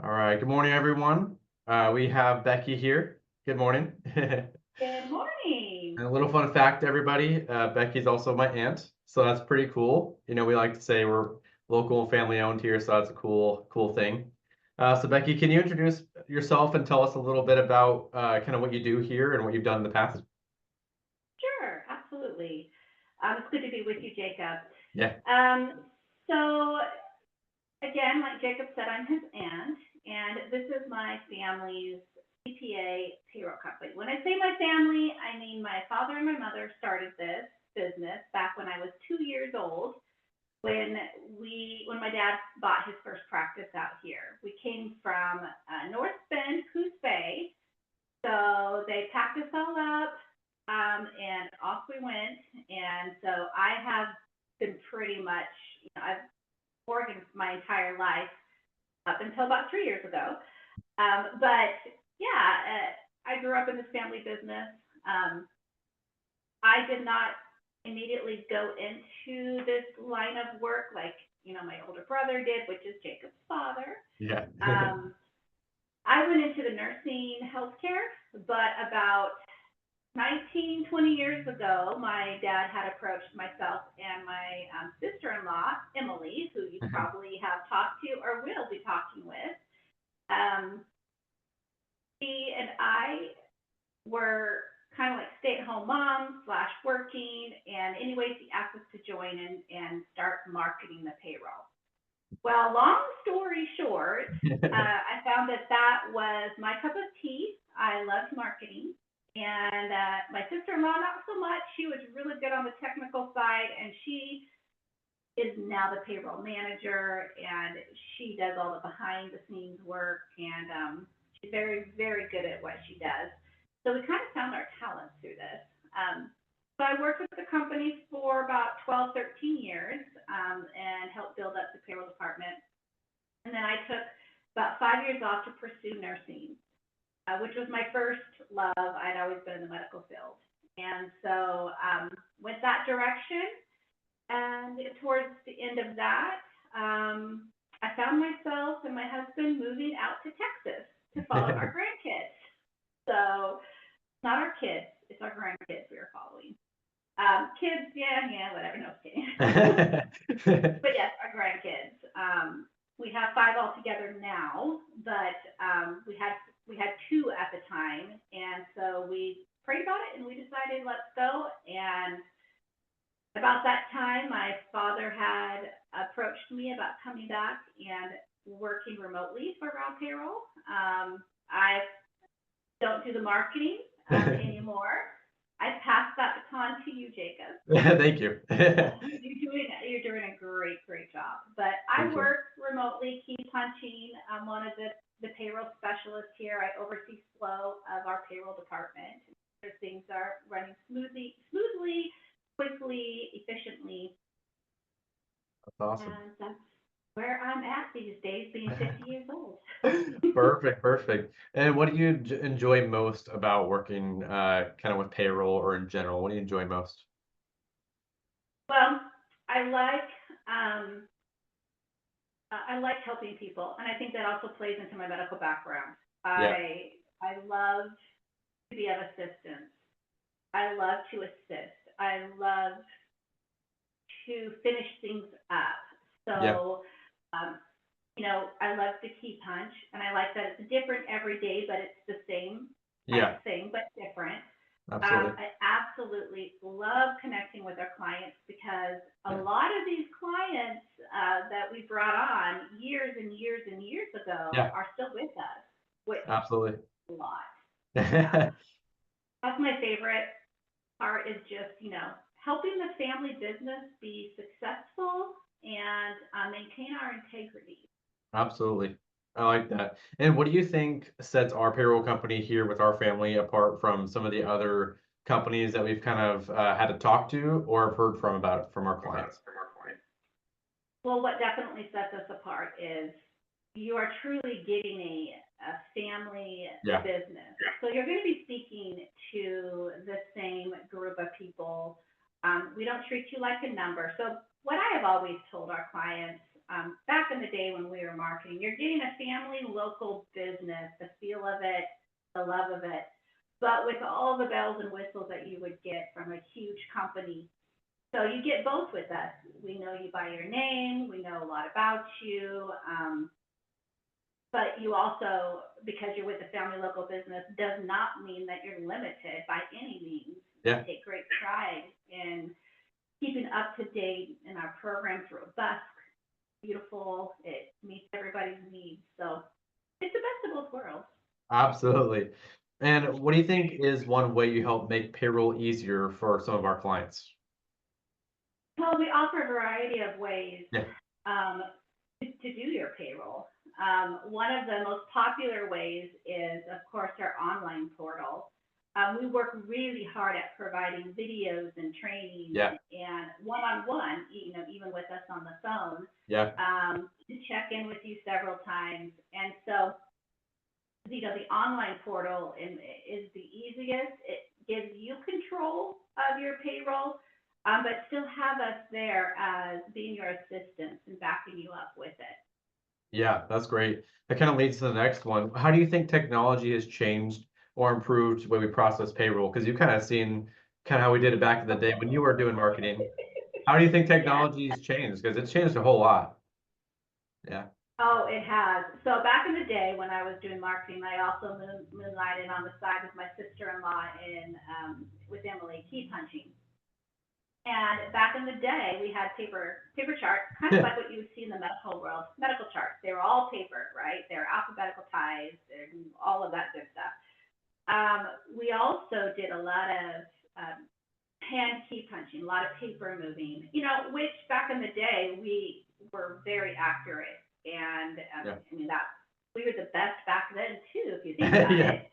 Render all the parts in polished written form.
All right. Good morning, everyone. We have Becky here. Good morning. Good morning. And a little fun fact, everybody. Becky's also my aunt, so that's pretty cool. We like to say we're local and family owned here, so that's a cool thing. So Becky, can you introduce yourself and tell us a little bit about kind of what you do here and what you've done in the past? Sure, absolutely. It's good to be with you, Jacob. Yeah. So again, like Jacob said, I'm his aunt, and this is my family's CPA payroll company. When I say my family, I mean my father and my mother started this business back when I was 2 years old. When my dad bought his first practice out here, we came from North Bend, Coos Bay. So they packed us all up, and off we went. And so I have been pretty much, I've organized my entire life up until about 3 years ago. But yeah, I grew up in this family business. Um, I did not immediately go into this line of work like, my older brother did, which is Jacob's father. Yeah. Um, I went into the nursing healthcare, but about 19, 20 years ago, my dad had approached myself and my sister-in-law, Emily, who you probably have talked to or will be talking with. Um, she and I were kind of like stay-at-home moms slash working, and anyways, he asked us to join and start marketing the payroll. Well, long story short, I found that that was my cup of tea. I loved marketing. And my sister in law, not so much. She was really good on the technical side, and she is now the payroll manager, and she does all the behind the scenes work, and she's very, very good at what she does. So we kind of found our talents through this. So I worked with the company for about 12, 13 years and helped build up the payroll department. And then I took about 5 years off to pursue nursing, which was my first love. I'd always been in the medical field. And so went that direction. And towards the end of that, I found myself and my husband moving out to Texas to follow our grandkids. So it's not our kids, it's our grandkids we are following. Kids, yeah, whatever, no kidding. But yes, our grandkids. We have five altogether now, but we had two at the time, and so we prayed about it and we decided let's go. And about that time, my father had approached me about coming back and working remotely for Rowell Payroll. I don't do the marketing anymore. I pass that baton to you, Jacob. Thank you. You're doing a great job. But I Thank you. work remotely, key punching. I'm one of the payroll specialists here. I oversee flow of our payroll department. Things are running smoothly, quickly, efficiently, That's awesome. and that's where I'm at these days, being 50 years old. Perfect, perfect. And what do you enjoy most about working kind of with payroll or in general? What do you enjoy most? Well, I like um, I like helping people, and I think that also plays into my medical background. Yeah, I love to be of assistance. I love to assist. I love to finish things up. yeah, So, um, I love the key punch, and I like that it's different every day, but it's the same type yeah, of thing, but different. absolutely. I absolutely love connecting with our clients because a Yeah, lot of these clients that we brought on years and years and years ago yeah, are still with us, which absolutely. is a lot. Yeah, that's my favorite part is just, helping the family business be successful and maintain our integrity. Absolutely. I like that. And what do you think sets our payroll company here with our family apart from some of the other companies that we've kind of had to talk to or have heard from about it from our clients? Well, what definitely sets us apart is you are truly getting a family Yeah, business. So you're going to be speaking to the same group of people. We don't treat you like a number. So what I have always told our clients, back in the day when we were marketing, you're getting a family local business, the feel of it, the love of it, but with all the bells and whistles that you would get from a huge company. So you get both with us. We know you by your name, we know a lot about you, but you also, because you're with a family local business, does not mean that you're limited by any means. We Yeah, take great pride in keeping up to date, and our program's robust, beautiful, it meets everybody's needs. So it's the best of both worlds. absolutely. And what do you think is one way you help make payroll easier for some of our clients? Well, we offer a variety of ways Yeah, um, to do your payroll. One of the most popular ways is, of course, our online portal. We work really hard at providing videos and training yeah, and one-on-one, even with us on the phone, yeah, to check in with you several times. And so, the online portal is the easiest. It gives you control of your payroll, but still have us there as being your assistants and backing you up with it. yeah, that's great. That kind of leads to the next one. How do you think technology has changed or improved the way we process payroll? Because you've kind of seen kind of how we did it back in the day when you were doing marketing. How do you think Yeah. technology's changed? Because it's changed a whole lot. Yeah. Oh, it has. So back in the day when I was doing marketing, I also moonlighted on the side with my sister-in-law in with Emily key punching. And back in the day, we had paper charts, kind of like what you would see in the medical world, medical charts. They were all paper, right? They're alphabetical ties and all of that good stuff. We also did a lot of hand key punching, a lot of paper moving, which back in the day we were very accurate. And Yeah. I mean, that we were the best back then too, if you think about Yeah. it.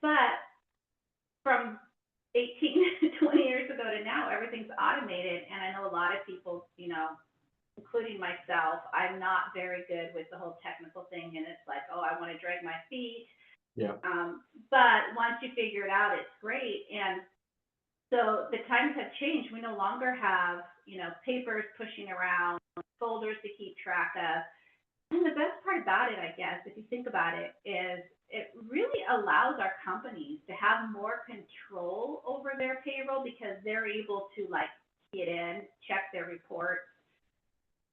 But from 18 to 20 years ago to now, everything's automated. And I know a lot of people, including myself, I'm not very good with the whole technical thing. And it's like, oh, I want to drag my feet. Yeah. But once you figure it out, it's great. And so the times have changed. We no longer have, papers pushing around, folders to keep track of. And the best part about it, I guess, if you think about it, is it really allows our companies to have more control over their payroll because they're able to like get in, check their reports.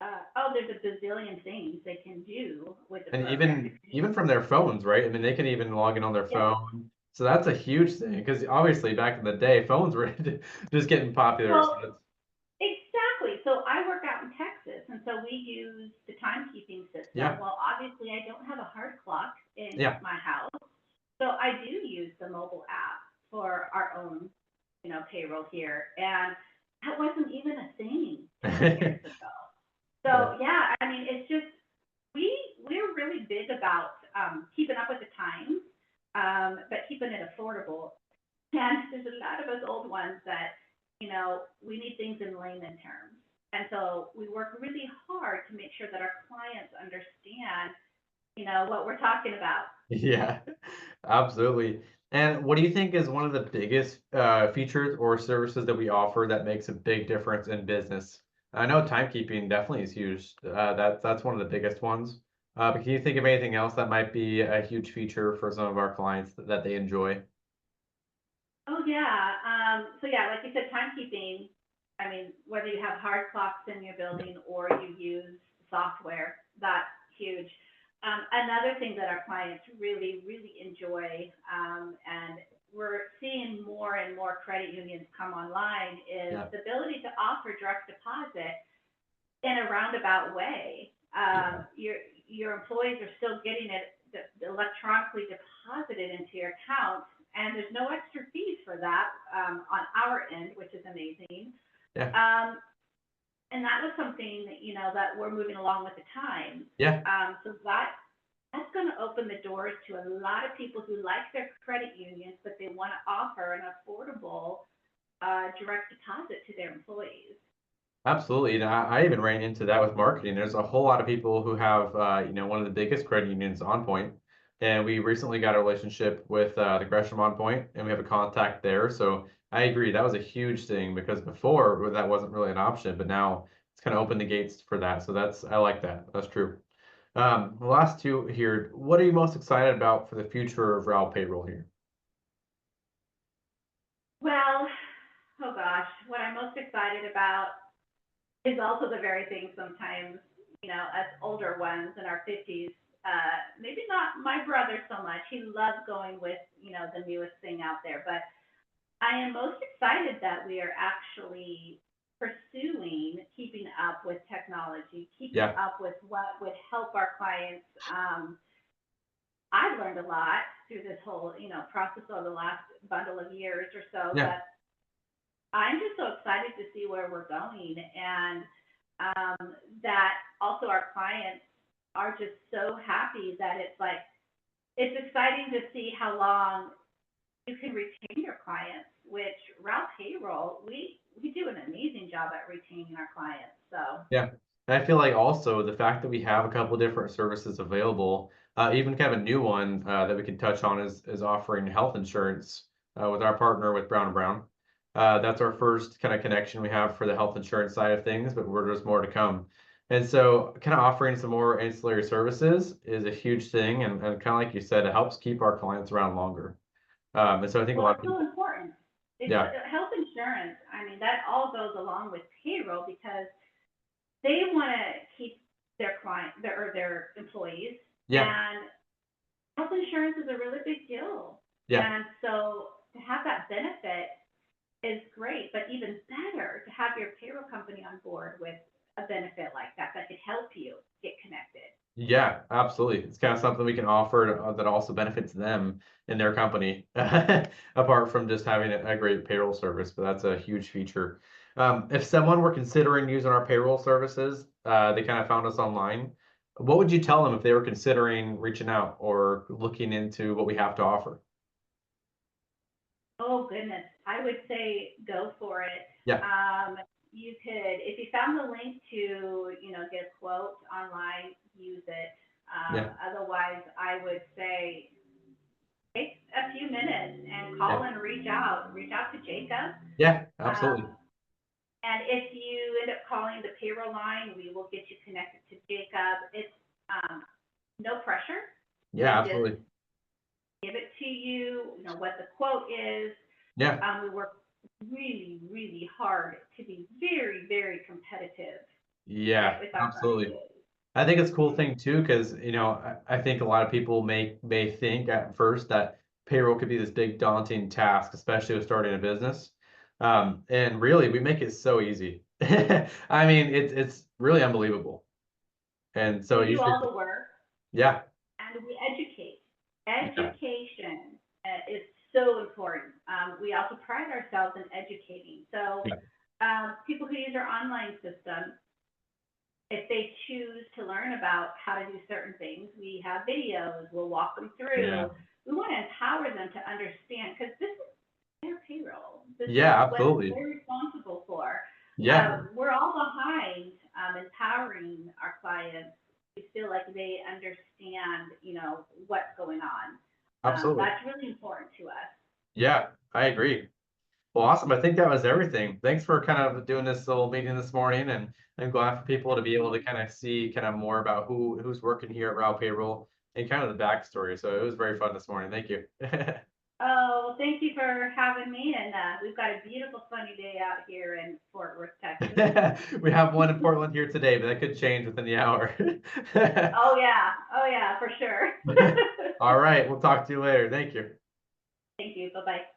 There's a bazillion things they can do with the And program. even from their phones, right? I mean, they can even log in on their Yeah. phone. So that's a huge thing because obviously back in the day, phones were just getting popular. So Well, exactly. So I work out in Texas, and so we use the timekeeping system. yeah, Well, obviously, I don't have a hard clock in yeah, my house, so I do use the mobile app for our own, payroll here, and that wasn't even a thing 20 years ago. yeah, So yeah, I mean, it's just we're really big about keeping up with the times, but keeping it affordable. And there's a lot of us old ones that, we need things in layman terms. And so we work really hard to make sure that our clients understand, what we're talking about. yeah, absolutely. And what do you think is one of the biggest features or services that we offer that makes a big difference in business? I know timekeeping definitely is huge. That's one of the biggest ones. But can you think of anything else that might be a huge feature for some of our clients that they enjoy? Oh yeah. So yeah, like you said, timekeeping. I mean, whether you have hard clocks in your building or you use software, that's huge. Another thing that our clients really, really enjoy, and we're seeing more and more credit unions come online, is Yeah, the ability to offer direct deposit in a roundabout way. yeah, Your employees are still getting it electronically deposited into your account, and there's no extra fees for that on our end, which is amazing. yeah, Um, and that was something that, that we're moving along with the times. yeah. So that's going to open the doors to a lot of people who like their credit unions, but they want to offer an affordable direct deposit to their employees. Absolutely. And I even ran into that with marketing. There's a whole lot of people who have, one of the biggest credit unions on point. And we recently got a relationship with the Gresham on point, and we have a contact there. So I agree. That was a huge thing because before that wasn't really an option, but now it's kind of opened the gates for that. So I like that. That's true. The last two here, what are you most excited about for the future of Rowell Payroll here? Well, oh gosh, what I'm most excited about is also the very thing sometimes, us older ones in our 50s, maybe not my brother so much. He loves going with, the newest thing out there. But I am most excited that we are actually pursuing keeping up with technology, keeping Yeah, up with what would help our clients. I've learned a lot through this whole, process over the last bundle of years or so, yeah, but I'm just so excited to see where we're going, and that also our clients are just so happy that it's exciting to see how long you can retain your clients, which Route Payroll, we do an amazing job at retaining our clients. So, yeah. And I feel like also the fact that we have a couple different services available, even kind of a new one that we can touch on is offering health insurance with our partner with Brown and Brown. That's our first kind of connection we have for the health insurance side of things, but there's more to come. And so, kind of offering some more ancillary services is a huge thing, and kind of like you said, it helps keep our clients around longer. And so I think a well, lot it's of so people, important. It's yeah, health insurance. I mean, that all goes along with payroll because they want to keep their their employees, yeah, and health insurance is a really big deal. yeah. And so to have that benefit is great, but even better to have your payroll company on board with a benefit like that could help you get connected. Yeah, absolutely. It's kind of something we can offer that also benefits them in their company, apart from just having a great payroll service. But that's a huge feature. If someone were considering using our payroll services, they kind of found us online, what would you tell them if they were considering reaching out or looking into what we have to offer? Oh goodness, I would say go for it. Yeah, Um, you could, if you found the link to, get a quote online, use it. yeah, Otherwise, I would say take a few minutes and yeah, call and reach out to Jacob. yeah, Um, absolutely. and if you end up calling the payroll line, we will get you connected to Jacob. It's um, no pressure. Yeah, We just absolutely. give it to you, what the quote is. Yeah, We work really, really hard to be very, very competitive yeah, with our absolutely. prices. I think it's a cool thing too, because I think a lot of people may think at first that payroll could be this big daunting task, especially with starting a business. And really, we make it so easy. I mean, it's really unbelievable. And so We do usually, all the work yeah, and we educate. yeah, Education is so important. We also pride ourselves in educating. So yeah, people who use our online system, if they choose to learn about how to do certain things, we have videos, we'll walk them yeah, through. We want to empower them to understand because this is their payroll. This is yeah, what absolutely, they're responsible for. yeah, We're all behind empowering our clients to feel like they understand, what's going on. absolutely, That's really important to us. yeah, I agree. Well, awesome. I think that was everything. Thanks for kind of doing this little meeting this morning, and I'm glad for people to be able to Absolutely. kind of see kind of more about who's working here at Row Payroll and kind of the backstory. So it was very fun this morning. Thank you. Oh, well, thank you for having me, and we've got a beautiful sunny day out here in Fort Worth, Texas. We have one in Portland here today, but that could change within the hour. Oh yeah, for sure. All right, we'll talk to you later. Thank you. Thank you. Bye bye.